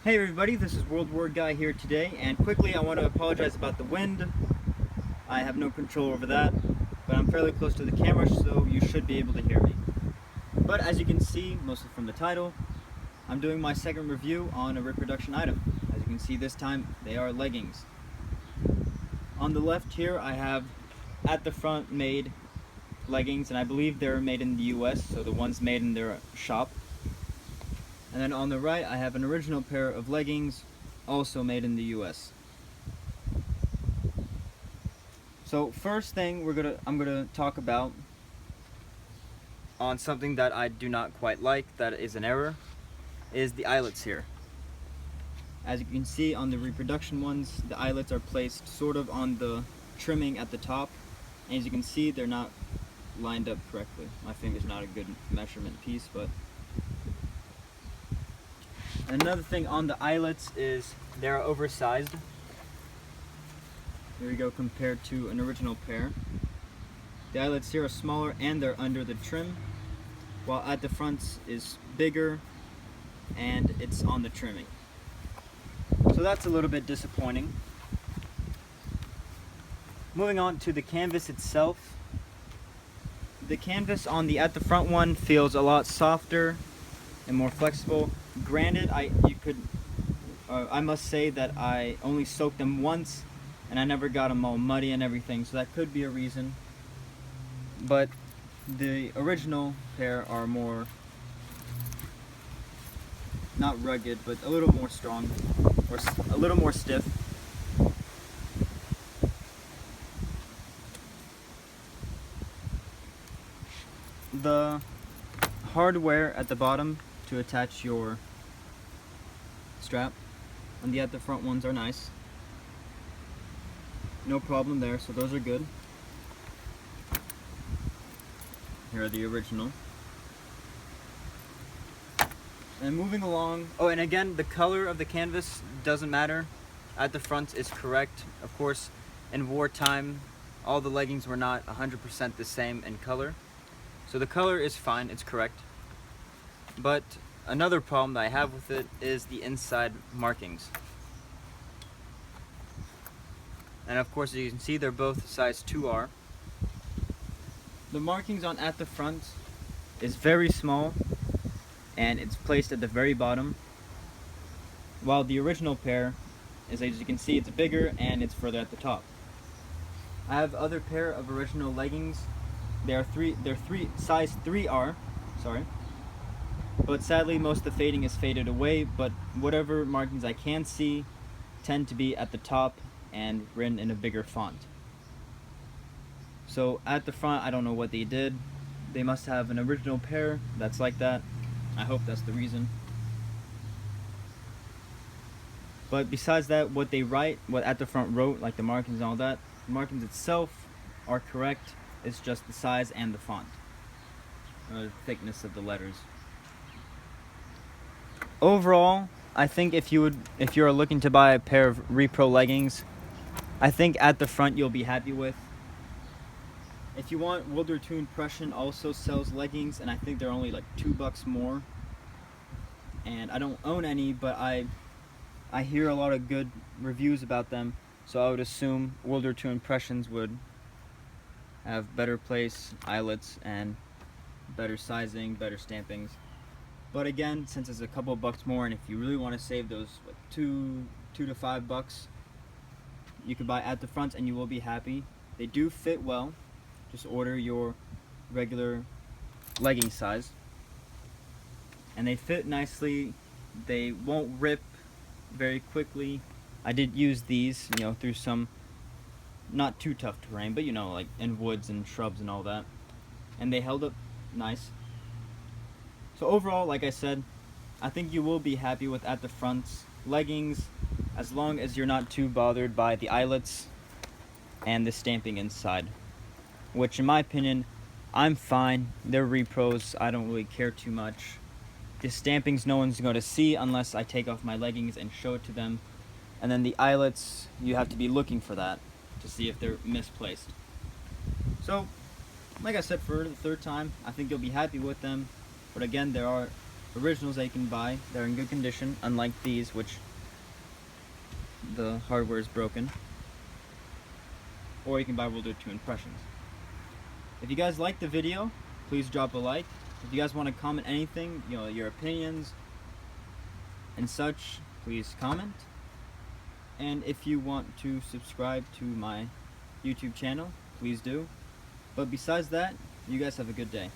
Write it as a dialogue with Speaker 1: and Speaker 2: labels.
Speaker 1: Hey everybody, this is World War Guy here today, and quickly I want to apologize about the wind. I have no control over that, but I'm fairly close to the camera, so you should be able to hear me. But as you can see, mostly from the title, I'm doing my second review on a reproduction item. As you can see this time, they are leggings. On the left here, I have at the front made leggings, and I believe they're made in the US, so the ones made in their shop. And then on the right, I have an original pair of leggings, also made in the US. So first thing I'm gonna talk about on something that I do not quite like, that is an error, is the eyelets here. As you can see on the reproduction ones, the eyelets are placed sort of on the trimming at the top. And as you can see, they're not lined up correctly. My finger's not a good measurement piece, but another thing on the eyelets is they're oversized. Here we go, compared to an original pair. The eyelets here are smaller and they're under the trim, while at the front is bigger and it's on the trimming. So that's a little bit disappointing. Moving on to the canvas itself. The canvas on the at the front one feels a lot softer and more flexible. Granted, I must say that I only soaked them once and I never got them all muddy and everything, so that could be a reason. But the original pair are more, not rugged, but a little more strong, or a little more stiff. The hardware at the bottom to attach your strap on the at the front ones are nice. No problem there, so those are good. Here are the original. And moving along, oh, and again, the color of the canvas doesn't matter. At the front is correct. Of course, in wartime, all the leggings were not 100% the same in color. So the color is fine, it's correct. But another problem that I have with it is the inside markings. And of course, as you can see, they're both size 2R. The markings on at the front is very small, and it's placed at the very bottom, while the original pair is, as you can see, it's bigger and it's further at the top. I have other pair of original leggings. They're size 3R, sorry. But sadly, most of the fading is faded away, but whatever markings I can see tend to be at the top and written in a bigger font. So at the front, I don't know what they did. They must have an original pair that's like that. I hope that's the reason. But besides that, what they write, what at the front wrote, like the markings and all that, the markings itself are correct. It's just the size and the font, the thickness of the letters. Overall, I think if you're looking to buy a pair of repro leggings, I think at the front you'll be happy with. If you want, World War II Impression also sells leggings, and I think they're only like $2 more. And I don't own any, but I hear a lot of good reviews about them, so I would assume World War II Impressions would have better place, eyelets, and better sizing, better stampings. But again, since it's a couple of bucks more, and if you really want to save those like $2 to $5, you could buy at the front and you will be happy. They do fit well. Just order your regular legging size, and they fit nicely. They won't rip very quickly. I did use these, through some not too tough terrain, but like in woods and shrubs and all that, and they held up nice. So overall, like I said, I think you will be happy with at the fronts leggings, as long as you're not too bothered by the eyelets and the stamping inside, which in my opinion, I'm fine. They're repros, I don't really care too much. The stampings no one's going to see unless I take off my leggings and show it to them, and then the eyelets, you have to be looking for that to see if they're misplaced. So, like I said for the third time, I think you'll be happy with them. But again, there are originals that you can buy. They're in good condition, unlike these, which the hardware is broken. Or you can buy World War II impressions. If you guys liked the video, please drop a like. If you guys want to comment anything, you know, your opinions and such, please comment. And if you want to subscribe to my YouTube channel, please do. But besides that, you guys have a good day.